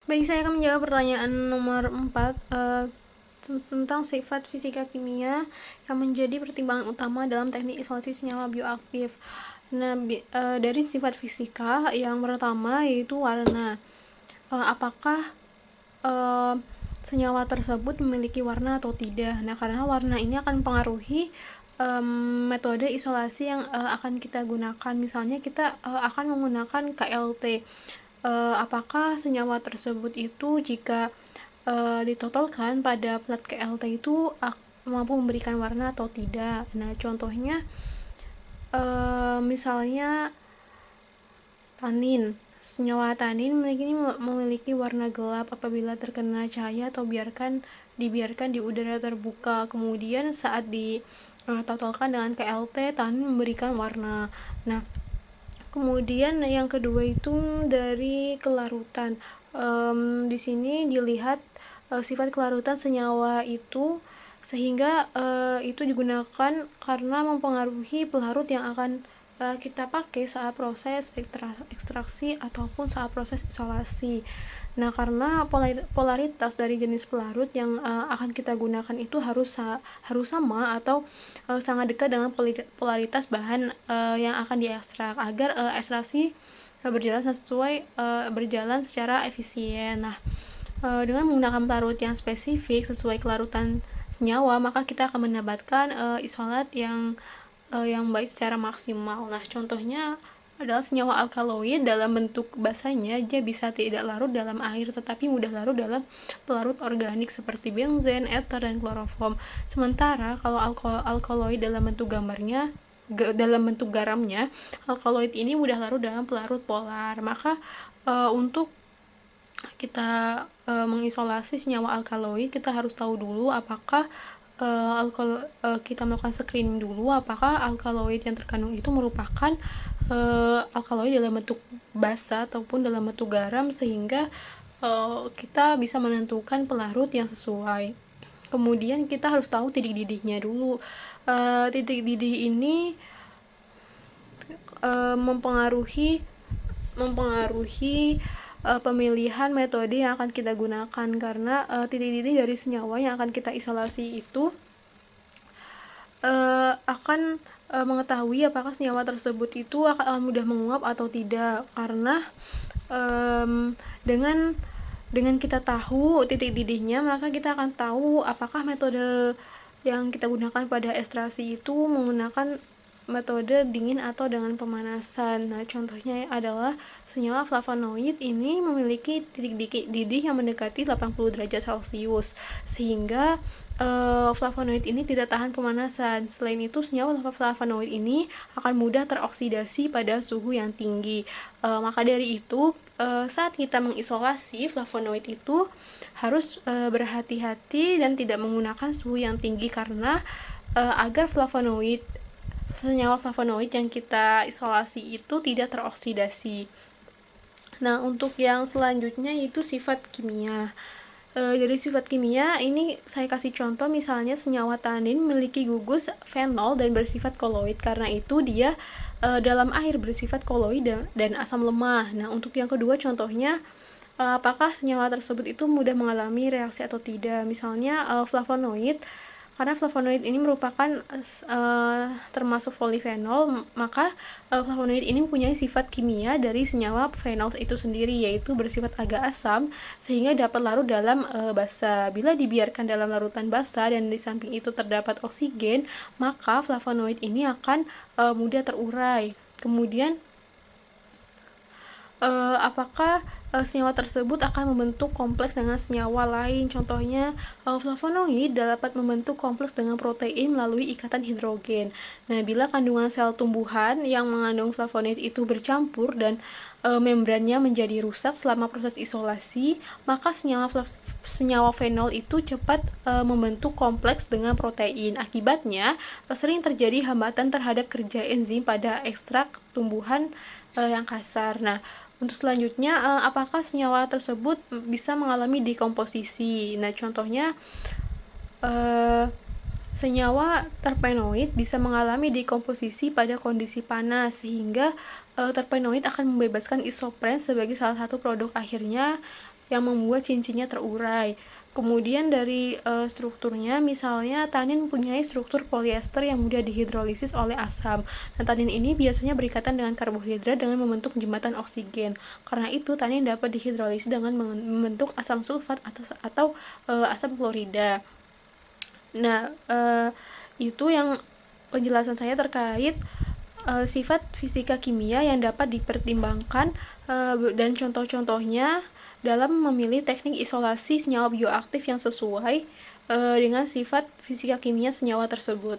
Baik, saya akan menjawab pertanyaan nomor 4 tentang sifat fisika kimia yang menjadi pertimbangan utama dalam teknik isolasi senyawa bioaktif. Nah, dari sifat fisika yang pertama yaitu warna. Apakah senyawa tersebut memiliki warna atau tidak? Nah, karena warna ini akan mempengaruhi metode isolasi yang akan kita gunakan. Misalnya kita akan menggunakan KLT. Apakah senyawa tersebut itu jika ditotolkan pada plat KLT itu mampu memberikan warna atau tidak. Nah, contohnya misalnya tanin. Senyawa tanin memiliki warna gelap apabila terkena cahaya atau dibiarkan di udara terbuka. Kemudian saat ditotolkan dengan KLT, tanin memberikan warna. Nah, kemudian yang kedua itu dari kelarutan. Di sini dilihat sifat kelarutan senyawa itu sehingga itu digunakan karena mempengaruhi pelarut yang akan kita pakai saat proses ekstraksi ataupun saat proses isolasi. Nah, karena polaritas dari jenis pelarut yang akan kita gunakan itu harus sama atau sangat dekat dengan polaritas bahan yang akan diekstrak agar ekstraksi berjalan secara efisien. Nah, dengan menggunakan pelarut yang spesifik sesuai kelarutan senyawa, maka kita akan mendapatkan isolat yang baik secara maksimal. Nah, contohnya adalah senyawa alkaloid dalam bentuk basanya dia bisa tidak larut dalam air tetapi mudah larut dalam pelarut organik seperti benzen, ether, dan kloroform. Sementara kalau alkaloid dalam bentuk garamnya, alkaloid ini mudah larut dalam pelarut polar. Maka untuk kita mengisolasi senyawa alkaloid, kita harus tahu dulu apakah kita melakukan screening dulu apakah alkaloid yang terkandung itu merupakan alkaloid dalam bentuk basa ataupun dalam bentuk garam, sehingga kita bisa menentukan pelarut yang sesuai. Kemudian kita harus tahu titik didihnya dulu. Titik didih ini mempengaruhi pemilihan metode yang akan kita gunakan, karena titik didih dari senyawa yang akan kita isolasi itu akan mengetahui apakah senyawa tersebut itu akan mudah menguap atau tidak. Karena dengan kita tahu titik didihnya, maka kita akan tahu apakah metode yang kita gunakan pada ekstraksi itu menggunakan metode dingin atau dengan pemanasan. Nah, contohnya adalah senyawa flavonoid ini memiliki titik didih yang mendekati 80 derajat Celcius, sehingga flavonoid ini tidak tahan pemanasan. Selain itu, senyawa flavonoid ini akan mudah teroksidasi pada suhu yang tinggi. Maka dari itu, saat kita mengisolasi flavonoid itu harus berhati-hati dan tidak menggunakan suhu yang tinggi, karena agar senyawa flavonoid yang kita isolasi itu tidak teroksidasi. Nah, untuk yang selanjutnya itu sifat kimia. Dari sifat kimia ini saya kasih contoh, misalnya senyawa tanin memiliki gugus fenol dan bersifat koloid, karena itu dia dalam air bersifat koloid dan asam lemah. Nah, untuk yang kedua contohnya apakah senyawa tersebut itu mudah mengalami reaksi atau tidak. Misalnya flavonoid, karena flavonoid ini merupakan termasuk polifenol, maka flavonoid ini mempunyai sifat kimia dari senyawa fenol itu sendiri, yaitu bersifat agak asam sehingga dapat larut dalam basa. Bila dibiarkan dalam larutan basa dan di samping itu terdapat oksigen, maka flavonoid ini akan mudah terurai. Kemudian apakah senyawa tersebut akan membentuk kompleks dengan senyawa lain. Contohnya, flavonoid dapat membentuk kompleks dengan protein melalui ikatan hidrogen. Nah, bila kandungan sel tumbuhan yang mengandung flavonoid itu bercampur dan membrannya menjadi rusak selama proses isolasi, maka senyawa fenol itu cepat membentuk kompleks dengan protein. Akibatnya, sering terjadi hambatan terhadap kerja enzim pada ekstrak tumbuhan yang kasar. Nah, untuk selanjutnya, apakah senyawa tersebut bisa mengalami dekomposisi? Nah, contohnya senyawa terpenoid bisa mengalami dekomposisi pada kondisi panas, sehingga terpenoid akan membebaskan isopren sebagai salah satu produk akhirnya yang membuat cincinnya terurai. Kemudian dari strukturnya, misalnya tanin mempunyai struktur polyester yang mudah dihidrolisis oleh asam. Nah, tanin ini biasanya berikatan dengan karbohidrat dengan membentuk jembatan oksigen. Karena itu, tanin dapat dihidrolisis dengan membentuk asam sulfat atau asam klorida. Nah, itu yang penjelasan saya terkait sifat fisika kimia yang dapat dipertimbangkan dan contoh-contohnya dalam memilih teknik isolasi senyawa bioaktif yang sesuai dengan sifat fisika kimia senyawa tersebut.